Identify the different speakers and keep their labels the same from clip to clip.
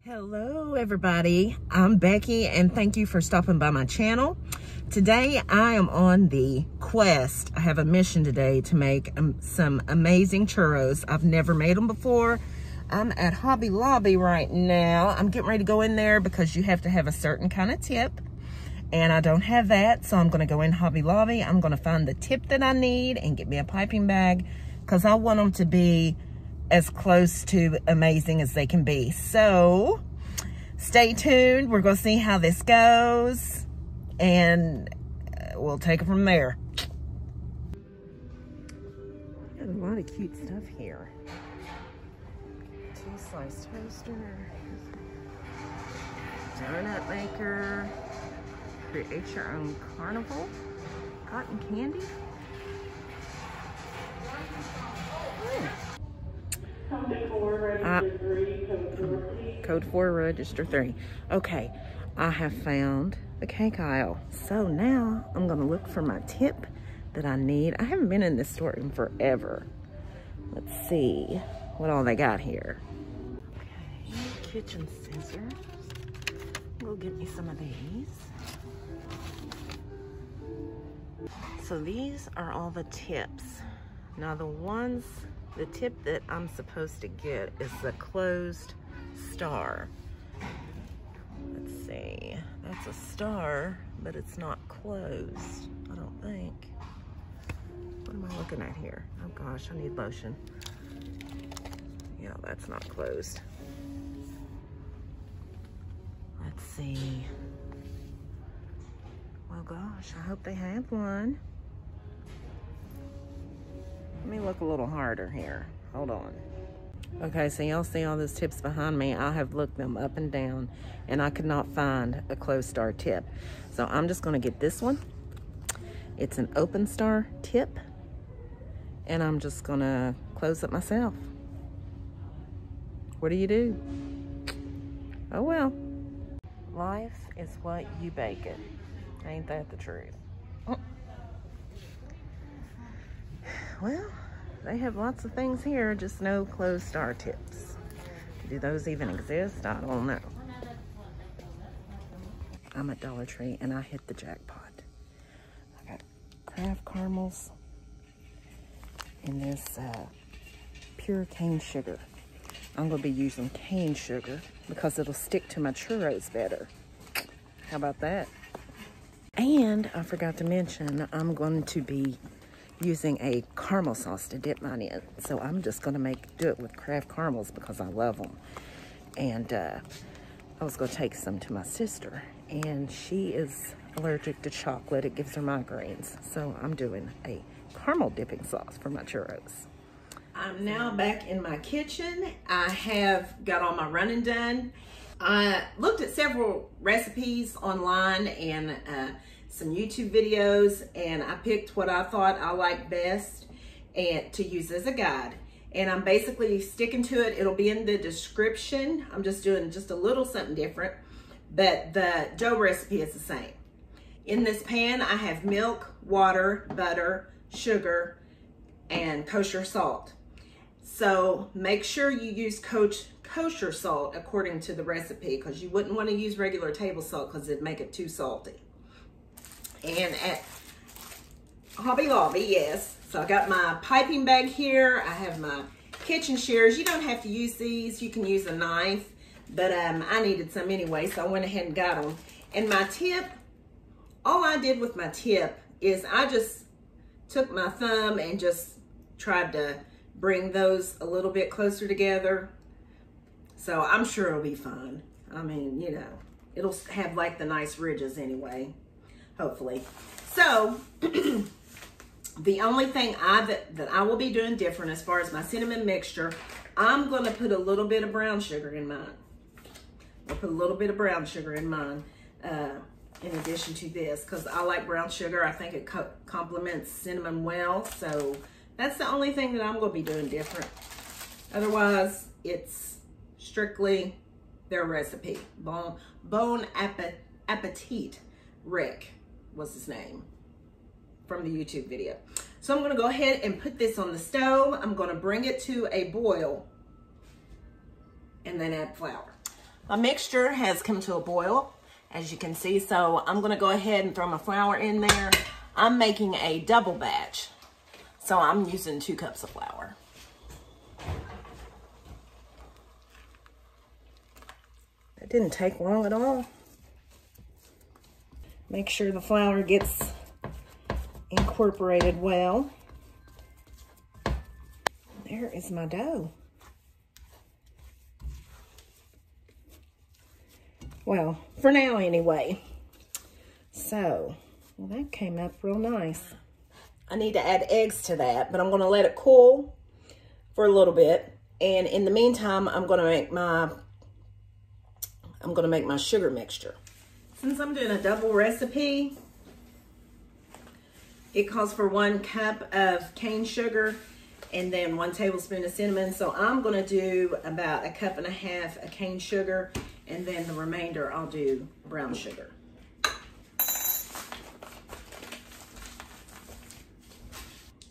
Speaker 1: Hello everybody, I'm Becky and thank you for stopping by my channel. Today I am on the quest. I have a mission today to make some amazing churros. I've never made them before. I'm at Hobby Lobby right now. I'm getting ready to go in there because you have to have a certain kind of tip and I don't have that, so I'm going to go in Hobby Lobby. I'm going to find the tip that I need and get me a piping bag because I want them to be as close to amazing as they can be. So stay tuned. We're going to see how this goes and we'll take it from there. Got a lot of cute stuff here. Two-slice toaster, donut maker, create your own carnival, cotton candy. Code 4, register 3. Okay, I have found the cake aisle. So now I'm gonna look for my tip that I need. I haven't been in this store in forever. Let's see what all they got here. Okay, kitchen scissors. Go get me some of these. So these are all the tips. Now the tip that I'm supposed to get is the closed star. Let's see, that's a star, but it's not closed, I don't think. What am I looking at here? Oh gosh, I need lotion. Yeah, that's not closed. Let's see. Well gosh, I hope they have one. Let me look a little harder here. Hold on. Okay, so y'all see all those tips behind me. I have looked them up and down and I could not find a closed star tip. So I'm just gonna get this one. It's an open star tip and I'm just gonna close it myself. What do you do? Oh well. Life is what you bake it. Ain't that the truth? Well, they have lots of things here, just no closed star tips. Do those even exist? I don't know. I'm at Dollar Tree and I hit the jackpot. I got Kraft caramels and this pure cane sugar. I'm gonna be using cane sugar because it'll stick to my churros better. How about that? And I forgot to mention, I'm going to be using a caramel sauce to dip mine in. So I'm just gonna do it with Kraft caramels because I love them. And I was gonna take some to my sister and she is allergic to chocolate. It gives her migraines. So I'm doing a caramel dipping sauce for my churros. I'm now back in my kitchen. I have got all my running done. I looked at several recipes online and some YouTube videos, and I picked what I thought I liked best and to use as a guide. And I'm basically sticking to it. It'll be in the description. I'm just doing just a little something different, but the dough recipe is the same. In this pan, I have milk, water, butter, sugar, and kosher salt. So make sure you use kosher salt according to the recipe because you wouldn't want to use regular table salt because it'd make it too salty. And at Hobby Lobby, yes. So I got my piping bag here. I have my kitchen shears. You don't have to use these. You can use a knife, but I needed some anyway, so I went ahead and got them. And my tip, all I did with my tip is I just took my thumb and just tried to bring those a little bit closer together. So I'm sure it'll be fine. I mean, you know, it'll have like the nice ridges anyway. Hopefully. So the only thing that I will be doing different as far as my cinnamon mixture, I'm going to put a little bit of brown sugar in mine. I'll put a little bit of brown sugar in mine in addition to this because I like brown sugar. I think it complements cinnamon well. So that's the only thing that I'm going to be doing different. Otherwise, it's strictly their recipe. Bon Appetit Rick was his name from the YouTube video. So I'm gonna go ahead and put this on the stove. I'm gonna bring it to a boil and then add flour. My mixture has come to a boil, as you can see, so I'm gonna go ahead and throw my flour in there. I'm making a double batch, so I'm using 2 cups of flour. It didn't take long at all. Make sure the flour gets incorporated well. There is my dough. Well, for now anyway. So, well, that came up real nice. I need to add eggs to that, but I'm gonna let it cool for a little bit. And in the meantime, I'm gonna make my sugar mixture. Since I'm doing a double recipe, it calls for 1 cup of cane sugar and then 1 tablespoon of cinnamon. So I'm gonna do about 1.5 cups of cane sugar, and then the remainder I'll do brown sugar.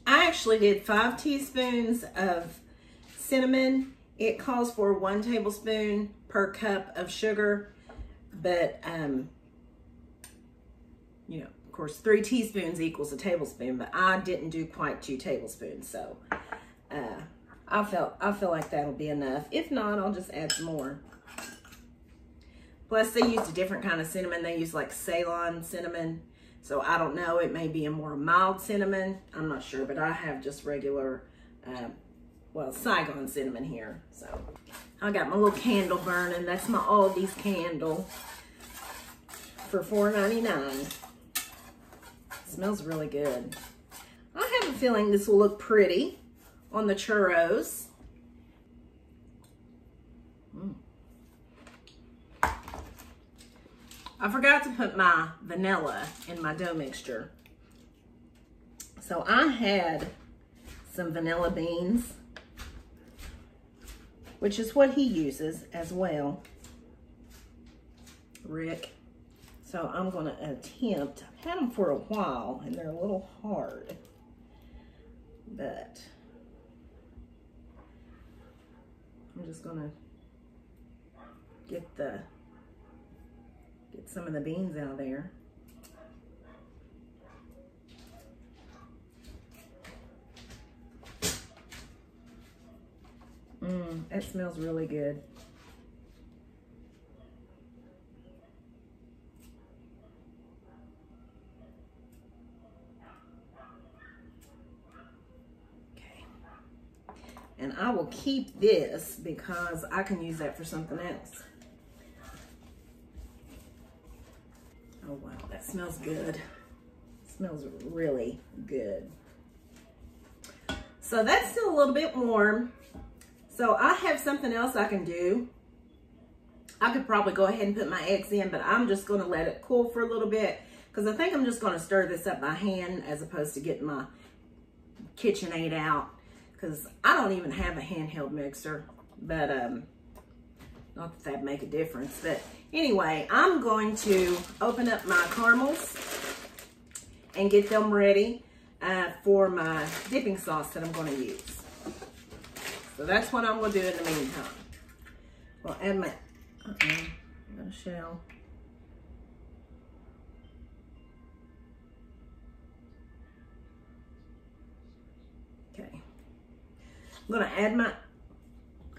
Speaker 1: I actually did 5 teaspoons of cinnamon. It calls for 1 tablespoon per cup of sugar, but you know, of course, 3 teaspoons equals a tablespoon, but I didn't do quite 2 tablespoons, so I feel like that'll be enough. If not, I'll just add some more. Plus, they used a different kind of cinnamon. They use like Ceylon cinnamon, so I don't know. It may be a more mild cinnamon. I'm not sure, but I have just regular, well, Saigon cinnamon here. So I got my little candle burning. That's my Aldi's candle for $4.99. Smells really good. I have a feeling this will look pretty on the churros. I forgot to put my vanilla in my dough mixture. So I had some vanilla beans, which is what he uses as well, Rick. So I'm gonna attempt, I've had them for a while and they're a little hard, but I'm just gonna get some of the beans out of there. That smells really good. Okay. And I will keep this because I can use that for something else. Oh wow, that smells good. It smells really good. So that's still a little bit warm. So I have something else I can do. I could probably go ahead and put my eggs in, but I'm just gonna let it cool for a little bit because I think I'm just gonna stir this up by hand as opposed to getting my KitchenAid out, because I don't even have a handheld mixer, but not that that'd make a difference. But anyway, I'm going to open up my caramels and get them ready for my dipping sauce that I'm going to use. So that's what I'm going to do in the meantime. Well, add my, I got a shell. Okay. I'm going to add my,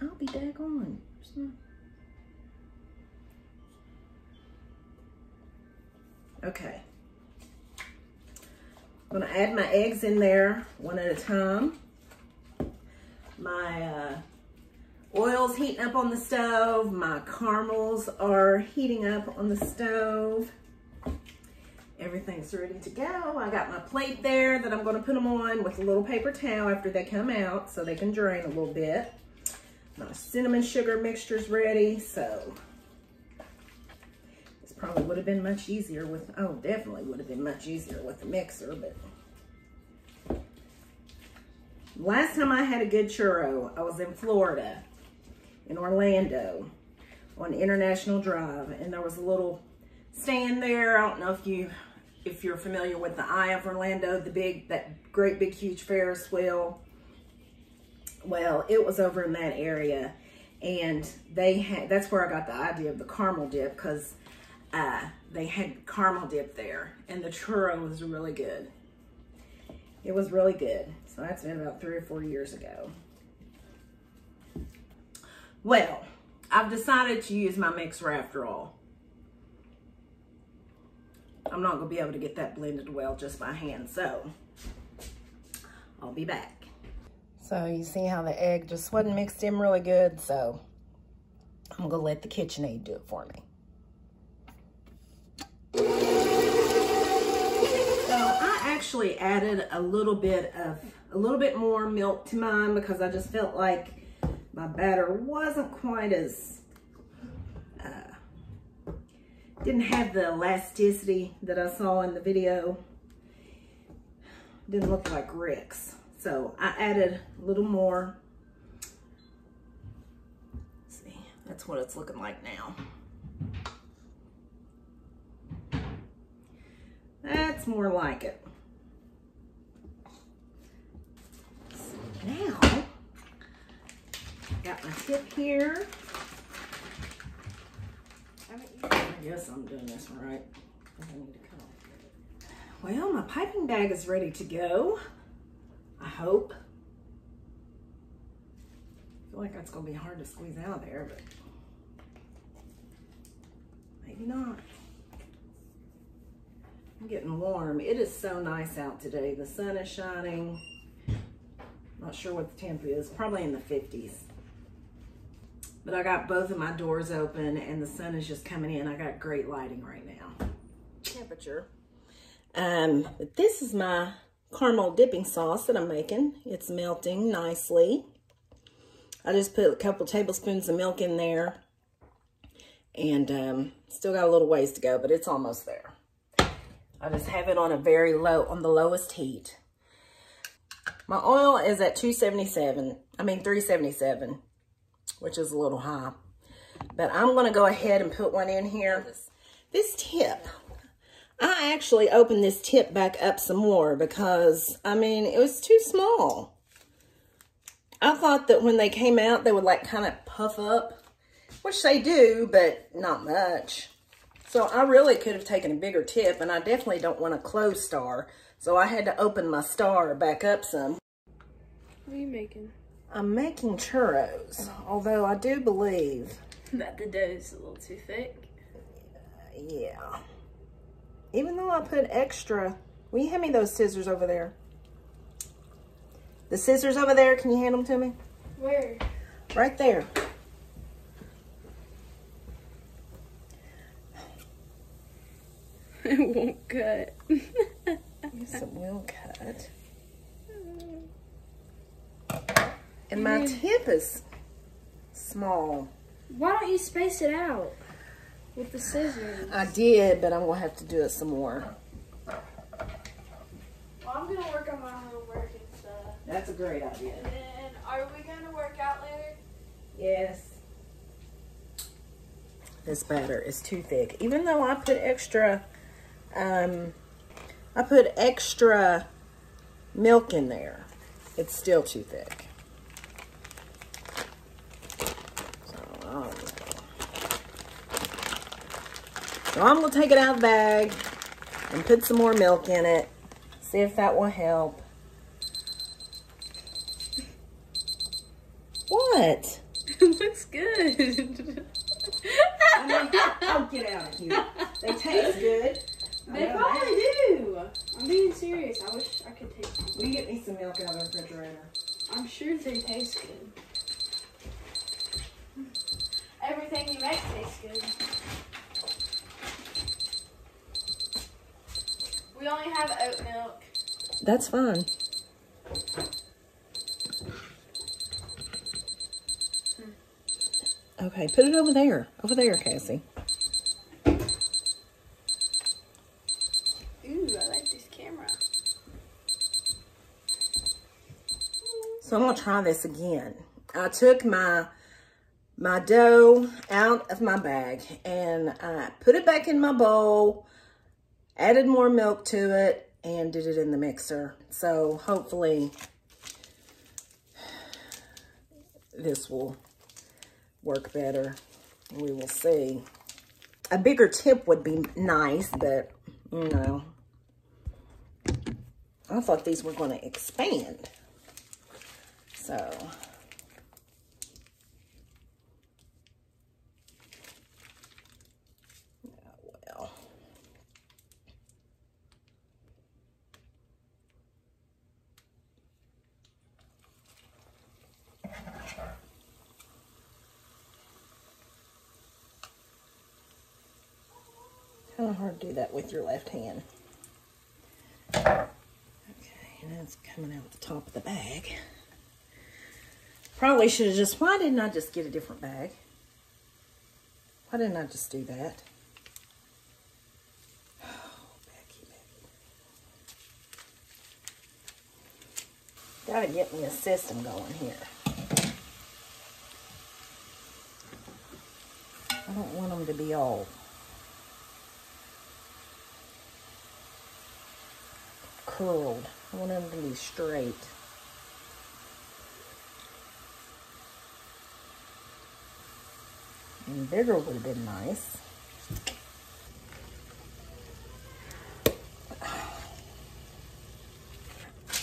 Speaker 1: I'll be daggone. Okay. I'm gonna add my eggs in there one at a time. My oil's heating up on the stove. My caramels are heating up on the stove. Everything's ready to go. I got my plate there that I'm gonna put them on with a little paper towel after they come out so they can drain a little bit. My cinnamon sugar mixture's ready, so this probably would have been much easier with, oh, definitely would have been much easier with the mixer, but last time I had a good churro, I was in Florida, in Orlando, on International Drive, and there was a little stand there. I don't know if you're familiar with the Eye of Orlando, that great big huge Ferris wheel. Well, it was over in that area, And they had, that's where I got the idea of the caramel dip, because they had caramel dip there, and the churro was really good. It was really good. So that's been about 3 or 4 years ago. Well, I've decided to use my mixer after all. I'm not going to be able to get that blended well just by hand, so I'll be back. So you see how the egg just wasn't mixed in really good, so I'm going to let the KitchenAid do it for me. So I actually added a little bit more milk to mine because I just felt like my batter wasn't quite as, didn't have the elasticity that I saw in the video. Didn't look like Rick's. So I added a little more. Let's see, that's what it's looking like now. That's more like it. So now, got my tip here. I guess I'm doing this right. I need to cut off. Well, my piping bag is ready to go. I hope. I feel like that's going to be hard to squeeze out of there, but maybe not. I'm getting warm. It is so nice out today. The sun is shining. Not sure what the temp is. Probably in the 50s. But I got both of my doors open and the sun is just coming in. I got great lighting right now. Temperature. But this is my caramel dipping sauce that I'm making. It's melting nicely. I just put a couple tablespoons of milk in there. And still got a little ways to go, but it's almost there. I just have it on a very low, on the lowest heat. My oil is at 377, which is a little high. But I'm gonna go ahead and put one in here. This tip, I actually opened this tip back up some more because, I mean, it was too small. I thought that when they came out, they would like kind of puff up, which they do, but not much. So I really could have taken a bigger tip, and I definitely don't want a closed star. So I had to open my star back up some.
Speaker 2: What are you making?
Speaker 1: I'm making churros, although I do believe
Speaker 2: that the dough is a little too thick.
Speaker 1: Yeah. Even though I put extra, will you hand me those scissors over there? The scissors over there, can you hand them to me?
Speaker 2: Where?
Speaker 1: Right there.
Speaker 2: It won't cut.
Speaker 1: Yes, it will cut. And my tip is small.
Speaker 2: Why don't you space it out with the scissors?
Speaker 1: I did, but I'm going to have to do it some more.
Speaker 2: Well, I'm going to work on my homework and stuff.
Speaker 1: That's a great idea.
Speaker 2: And then, are we going to work out later?
Speaker 1: Yes. This batter is too thick. Even though I put extra, milk in there, it's still too thick. So I'm going to take it out of the bag and put some more milk in it. See if that will help. What?
Speaker 2: It looks good.
Speaker 1: I mean, oh, get out of here. They taste good.
Speaker 2: They probably do. I'm being serious. I wish I could taste them.
Speaker 1: Will you get me some milk out of the refrigerator?
Speaker 2: I'm sure they taste good. Everything you make tastes good. We only have oat milk.
Speaker 1: That's fine. Okay, put it over there. Over there, Cassie.
Speaker 2: Ooh, I like this camera.
Speaker 1: So I'm going to try this again. I took my dough out of my bag and I put it back in my bowl, added more milk to it, and did it in the mixer. So hopefully this will work better. We will see. A bigger tip would be nice, but, you know, I thought these were going to expand. So, well. Kind of hard to do that with your left hand. Okay, and it's coming out the top of the bag. Probably should have just, why didn't I just get a different bag? Why didn't I just do that? Oh, Becky. Gotta get me a system going here. I don't want them to be all curled. I want them to be straight. And bigger would have been nice.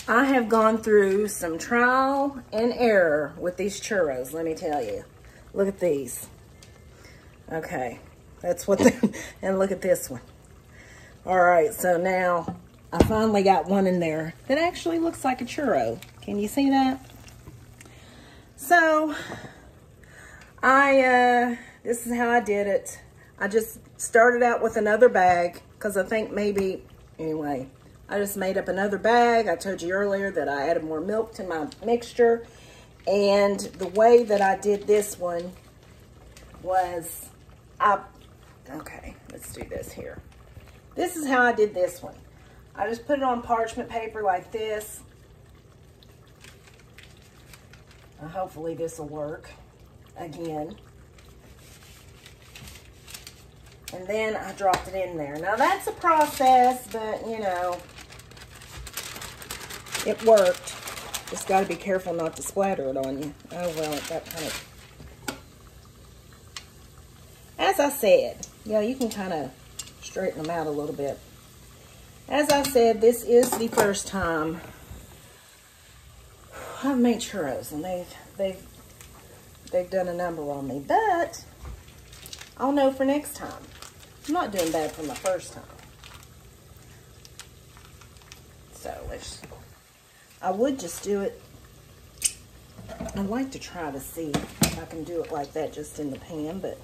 Speaker 1: I have gone through some trial and error with these churros, let me tell you. Look at these. Okay, that's what and look at this one. All right, so now I finally got one in there that actually looks like a churro. Can you see that? So, this is how I did it. I just started out with another bag because I think maybe, anyway, I just made up another bag. I told you earlier that I added more milk to my mixture. And the way that I did this one was, okay, let's do this here. This is how I did this one. I just put it on parchment paper like this. Hopefully this will work again. And then I dropped it in there. Now that's a process, but you know, it worked. Just got to be careful not to splatter it on you. Oh well, it got kind of... As I said, yeah, you can kind of straighten them out a little bit. As I said, this is the first time I've made churros, and they've done a number on me. But I'll know for next time. I'm not doing bad for my first time. So I would just do it. I'd like to try to see if I can do it like that just in the pan, but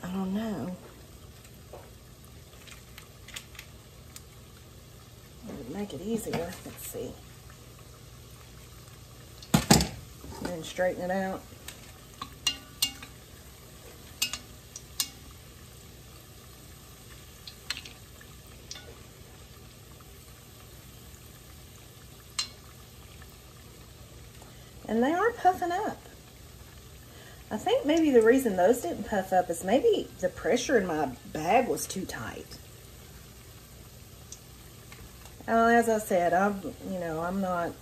Speaker 1: I don't know. It would make it easier. Let's see. And then straighten it out. And they are puffing up. I think maybe the reason those didn't puff up is maybe the pressure in my bag was too tight. As I said, I'm not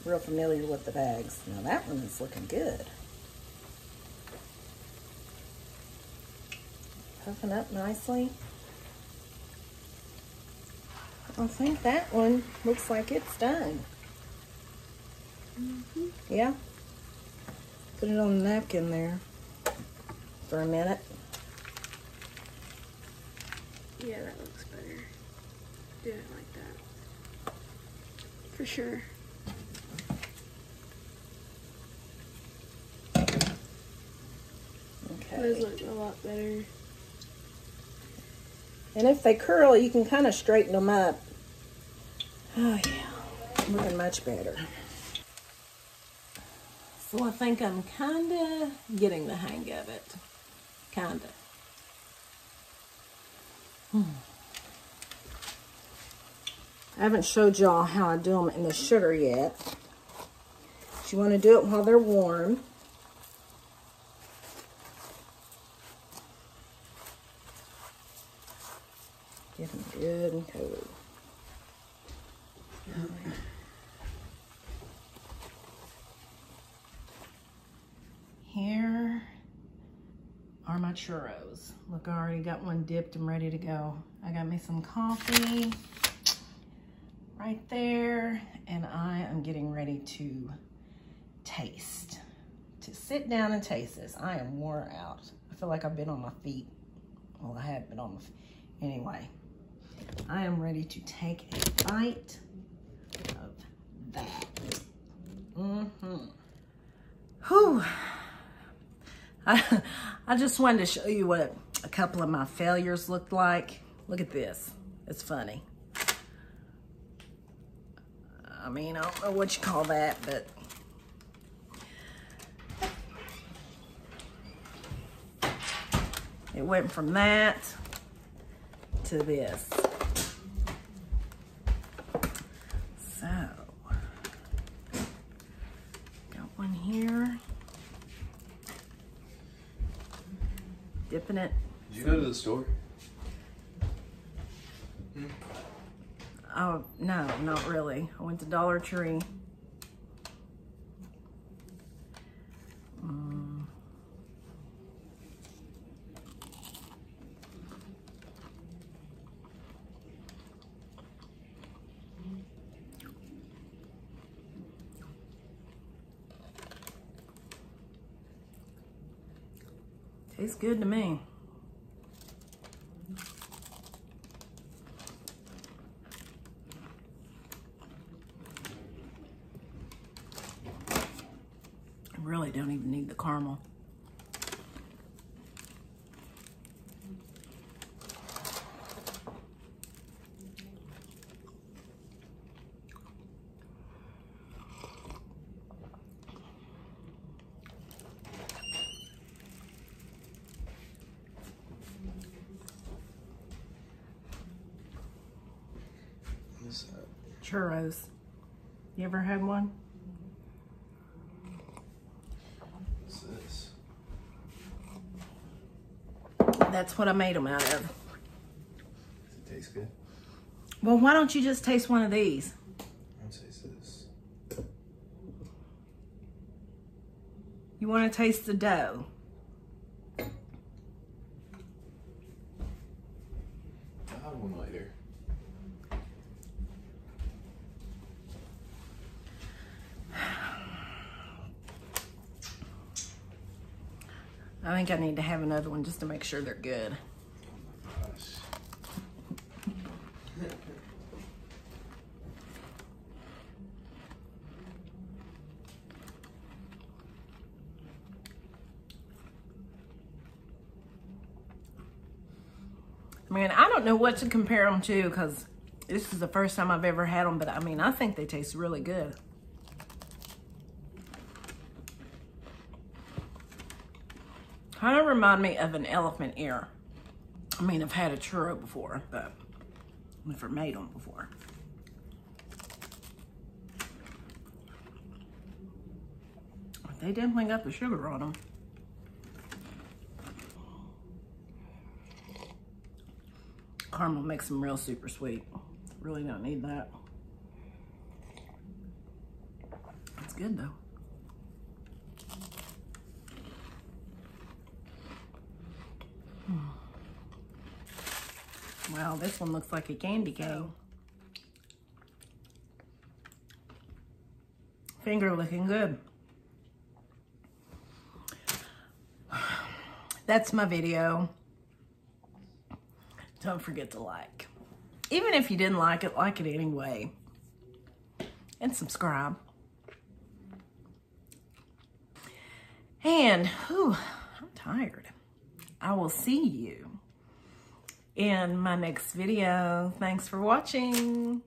Speaker 1: real familiar with the bags. Now that one is looking good. Puffing up nicely. I think that one looks like it's done. Mm-hmm. Yeah. Put it on the napkin there for a minute.
Speaker 2: Yeah, that looks better. Do it like that. For sure.
Speaker 1: Okay.
Speaker 2: Those look a lot better.
Speaker 1: And if they curl, you can kind of straighten them up. Oh yeah, looking much better. So I think I'm kind of getting the hang of it. Kind of. I haven't showed y'all how I do them in the sugar yet. But you want to do it while they're warm. Get them good and cold. are my churros. Look, I already got one dipped and ready to go. I got me some coffee right there, and I am getting ready to taste. To sit down and taste this. I am wore out. I feel like I've been on my feet. Well, I have been on my feet. Anyway, I am ready to take a bite of that. Whew. I just wanted to show you what a couple of my failures looked like. Look at this. It's funny. I mean, I don't know what you call that, but it went from that to this. So, got one here. Dipping it.
Speaker 3: Did you go to the store?
Speaker 1: Oh, no, not really. I went to Dollar Tree. Tastes good to me. I really don't even need the caramel. Churros. You ever had one?
Speaker 3: What's this?
Speaker 1: That's what I made them out of.
Speaker 3: Does it taste good?
Speaker 1: Well, why don't you just taste one of these?
Speaker 3: I'll taste this.
Speaker 1: You want to taste the dough?
Speaker 3: I'll have one later.
Speaker 1: I think I need to have another one just to make sure they're good.
Speaker 3: Oh my gosh.
Speaker 1: I mean, I don't know what to compare them to because this is the first time I've ever had them, but I mean, I think they taste really good. Kind of remind me of an elephant ear. I mean, I've had a churro before, but I've never made them before. They definitely got the sugar on them. Caramel makes them real super sweet. Really don't need that. It's good though. Wow, this one looks like a candy cane. Finger looking good. That's my video. Don't forget to like. Even if you didn't like it anyway. And subscribe. And, whew, I'm tired. I will see you in my next video. Thanks for watching.